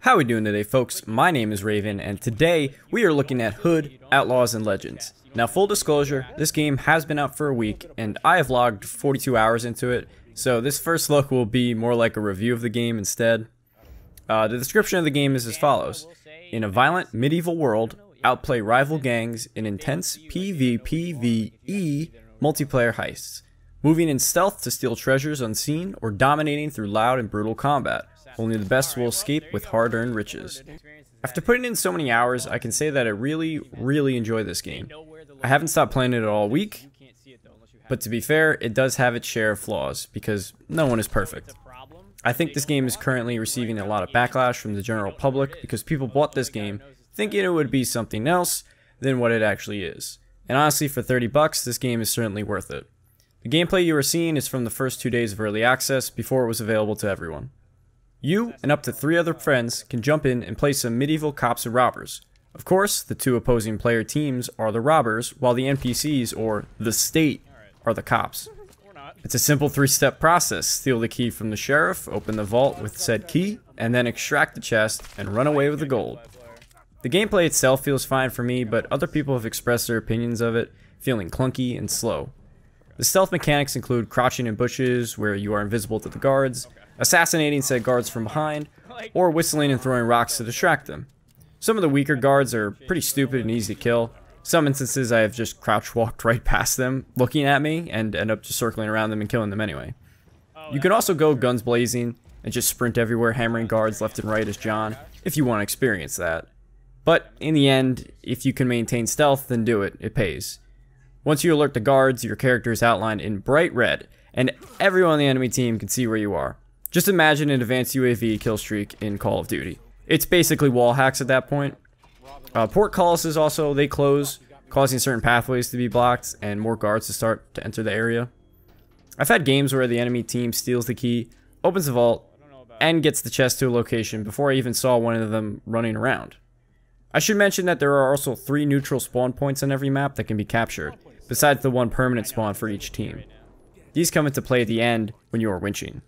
How we doing today, folks? My name is Raven, and today we are looking at Hood, Outlaws and Legends. Now, full disclosure, this game has been out for a week, and I have logged 42 hours into it, so this first look will be more like a review of the game instead. The description of the game is as follows. In a violent medieval world, outplay rival gangs in intense PvPvE multiplayer heists, moving in stealth to steal treasures unseen, or dominating through loud and brutal combat. Only the best will escape with hard-earned riches. After putting in so many hours, I can say that I really enjoy this game. I haven't stopped playing it all week, but to be fair, it does have its share of flaws, because no one is perfect. I think this game is currently receiving a lot of backlash from the general public because people bought this game thinking it would be something else than what it actually is. And honestly, for 30 bucks, this game is certainly worth it. The gameplay you are seeing is from the first 2 days of early access before it was available to everyone. You and up to 3 other friends can jump in and play some medieval cops and robbers. Of course, the 2 opposing player teams are the robbers, while the NPCs, or the state, are the cops. It's a simple 3-step process. Steal the key from the sheriff, open the vault with said key, and then extract the chest and run away with the gold. The gameplay itself feels fine for me, but other people have expressed their opinions of it, feeling clunky and slow. The stealth mechanics include crouching in bushes where you are invisible to the guards, assassinating said guards from behind, or whistling and throwing rocks to distract them. Some of the weaker guards are pretty stupid and easy to kill. Some instances I have just crouch walked right past them, looking at me, and end up just circling around them and killing them anyway. You can also go guns blazing and just sprint everywhere, hammering guards left and right as John, if you want to experience that. But in the end, if you can maintain stealth, then do it. It pays. Once you alert the guards, your character is outlined in bright red, and everyone on the enemy team can see where you are. Just imagine an advanced UAV kill streak in Call of Duty. It's basically wall hacks at that point. Portcullises also, they close, causing certain pathways to be blocked and more guards to start to enter the area. I've had games where the enemy team steals the key, opens the vault, and gets the chest to a location before I even saw one of them running around. I should mention that there are also 3 neutral spawn points on every map that can be captured, besides the 1 permanent spawn for each team. These come into play at the end when you are winching.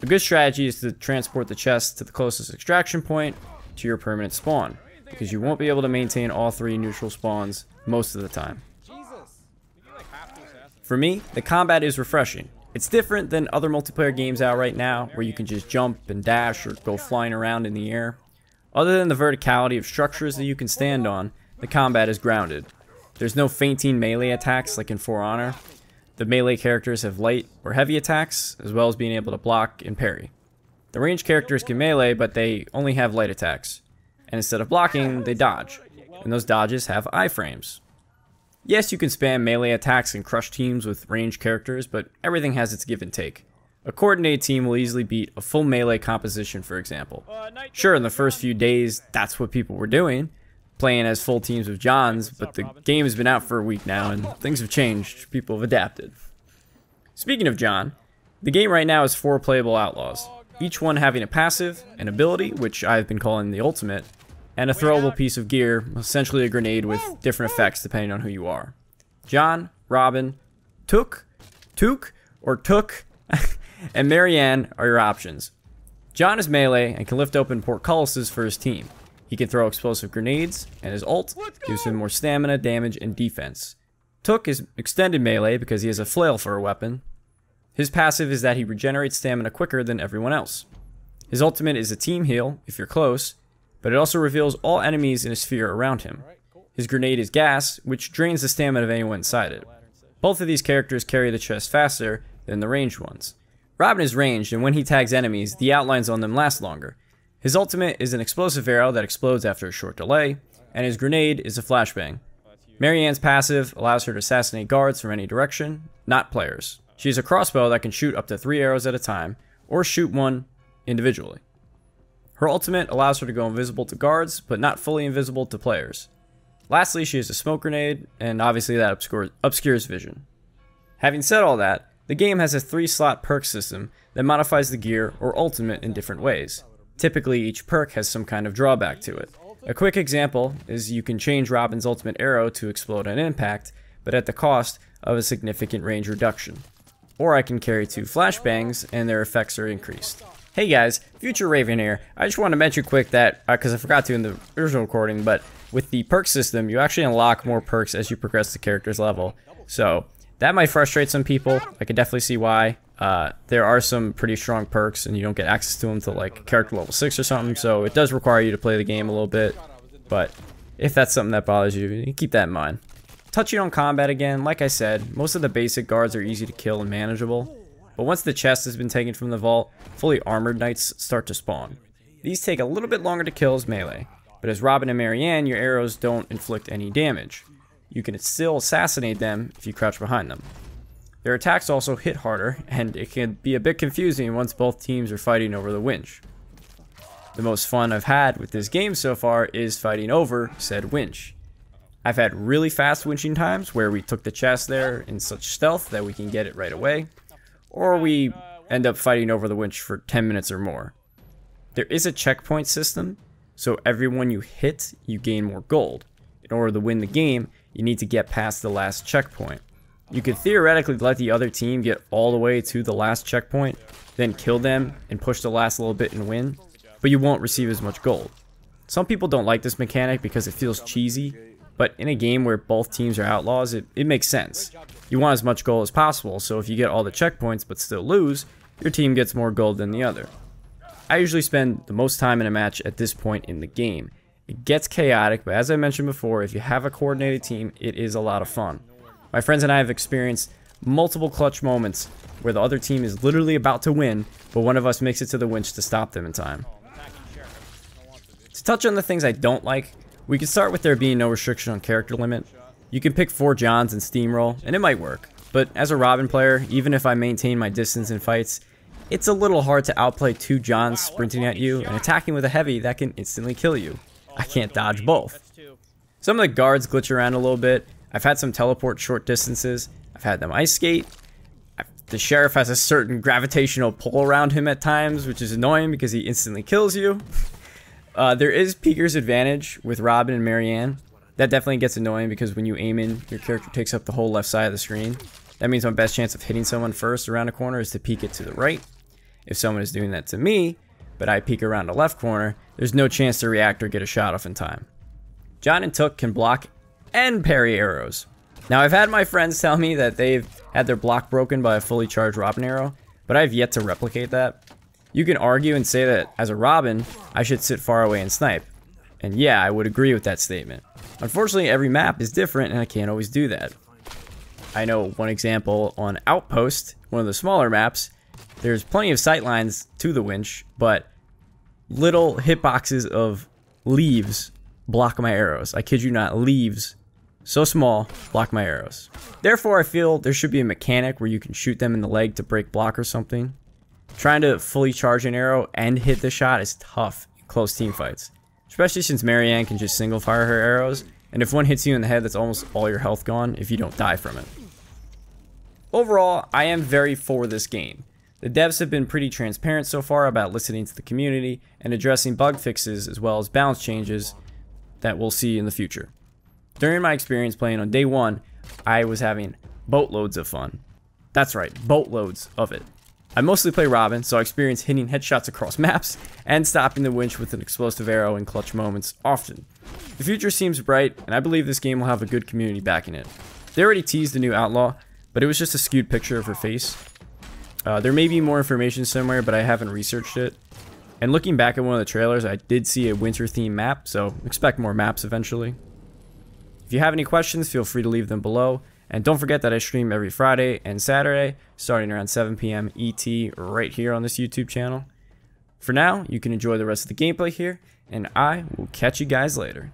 A good strategy is to transport the chest to the closest extraction point to your permanent spawn, because you won't be able to maintain all 3 neutral spawns most of the time. For me, the combat is refreshing. It's different than other multiplayer games out right now, where you can just jump and dash or go flying around in the air. Other than the verticality of structures that you can stand on, the combat is grounded. There's no fainting melee attacks like in For Honor. The melee characters have light or heavy attacks, as well as being able to block and parry. The ranged characters can melee, but they only have light attacks. And instead of blocking, they dodge. And those dodges have iframes. Yes, you can spam melee attacks and crush teams with ranged characters, but everything has its give and take. A coordinated team will easily beat a full melee composition, for example. Sure, in the first few days, that's what people were doing, playing as full teams with Johns, but the game has been out for a week now, and things have changed. People have adapted. Speaking of John, the game right now is 4 playable outlaws, each one having a passive, an ability, which I've been calling the ultimate, and a throwable piece of gear, essentially a grenade with different effects depending on who you are. John, Robin, Took, or Took, and Marianne are your options. John is melee and can lift open portcullises for his team. He can throw explosive grenades, and his ult gives him more stamina, damage, and defense. Took is extended melee because he has a flail for a weapon. His passive is that he regenerates stamina quicker than everyone else. His ultimate is a team heal if you're close, but it also reveals all enemies in a sphere around him. His grenade is gas, which drains the stamina of anyone inside it. Both of these characters carry the chest faster than the ranged ones. Robin is ranged, and when he tags enemies, the outlines on them last longer. His ultimate is an explosive arrow that explodes after a short delay, and his grenade is a flashbang. Marianne's passive allows her to assassinate guards from any direction, not players. She has a crossbow that can shoot up to 3 arrows at a time, or shoot one individually. Her ultimate allows her to go invisible to guards, but not fully invisible to players. Lastly, she has a smoke grenade, and obviously that obscures vision. Having said all that, the game has a 3-slot perk system that modifies the gear or ultimate in different ways. Typically, each perk has some kind of drawback to it. A quick example is you can change Robin's ultimate arrow to explode on impact, but at the cost of a significant range reduction. Or I can carry 2 flashbangs and their effects are increased. Hey guys, Future Raven here. I just want to mention quick that, because I forgot to in the original recording, but with the perk system, you actually unlock more perks as you progress the character's level. So that might frustrate some people. I can definitely see why. There are some pretty strong perks and you don't get access to them till like character level 6 or something, so it does require you to play the game a little bit. But if that's something that bothers you, keep that in mind. Touching on combat again, like I said, most of the basic guards are easy to kill and manageable. But once the chest has been taken from the vault, fully armored knights start to spawn. These take a little bit longer to kill as melee, but as Robin and Marianne, your arrows don't inflict any damage. You can still assassinate them if you crouch behind them. Their attacks also hit harder, and it can be a bit confusing once both teams are fighting over the winch. The most fun I've had with this game so far is fighting over said winch. I've had really fast winching times where we took the chest there in such stealth that we can get it right away, or we end up fighting over the winch for 10 minutes or more. There is a checkpoint system, so every one you hit, you gain more gold. In order to win the game, you need to get past the last checkpoint. You could theoretically let the other team get all the way to the last checkpoint, then kill them and push the last little bit and win, but you won't receive as much gold. Some people don't like this mechanic because it feels cheesy, but in a game where both teams are outlaws, it makes sense. You want as much gold as possible, so if you get all the checkpoints but still lose, your team gets more gold than the other. I usually spend the most time in a match at this point in the game. It gets chaotic, but as I mentioned before, if you have a coordinated team, it is a lot of fun. My friends and I have experienced multiple clutch moments where the other team is literally about to win, but one of us makes it to the winch to stop them in time. To touch on the things I don't like, we can start with there being no restriction on character limit. You can pick 4 Johns and steamroll, and it might work, but as a Robin player, even if I maintain my distance in fights, it's a little hard to outplay 2 Johns sprinting at you and attacking with a heavy that can instantly kill you. I can't dodge both. Some of the guards glitch around a little bit. I've had some teleport short distances. I've had them ice skate. The sheriff has a certain gravitational pull around him at times, which is annoying because he instantly kills you. There is Peeker's advantage with Robin and Marianne. That definitely gets annoying because when you aim in, your character takes up the whole left side of the screen. That means my best chance of hitting someone first around a corner is to peek it to the right. If someone is doing that to me, but I peek around the left corner, there's no chance to react or get a shot off in time. John and Took can block and parry arrows. Now I've had my friends tell me that they've had their block broken by a fully charged Robin arrow, but I've yet to replicate that. You can argue and say that as a Robin, I should sit far away and snipe. And yeah, I would agree with that statement. Unfortunately, every map is different and I can't always do that. I know one example on Outpost, one of the smaller maps, there's plenty of sightlines to the winch, but little hitboxes of leaves block my arrows. I kid you not, leaves so small block my arrows. Therefore, I feel there should be a mechanic where you can shoot them in the leg to break block or something. Trying to fully charge an arrow and hit the shot is tough in close team fights, especially since Marianne can just single fire her arrows, and if one hits you in the head, that's almost all your health gone if you don't die from it. Overall, I am very for this game. The devs have been pretty transparent so far about listening to the community and addressing bug fixes as well as balance changes that we'll see in the future. During my experience playing on day 1, I was having boatloads of fun. That's right, boatloads of it. I mostly play Robin, so I experience hitting headshots across maps and stopping the winch with an explosive arrow in clutch moments often. The future seems bright, and I believe this game will have a good community backing it. They already teased the new Outlaw, but it was just a skewed picture of her face. There may be more information somewhere, but I haven't researched it. And looking back at one of the trailers, I did see a winter theme map, so expect more maps eventually. If you have any questions, feel free to leave them below. And don't forget that I stream every Friday and Saturday, starting around 7 PM ET right here on this YouTube channel. For now, you can enjoy the rest of the gameplay here, and I will catch you guys later.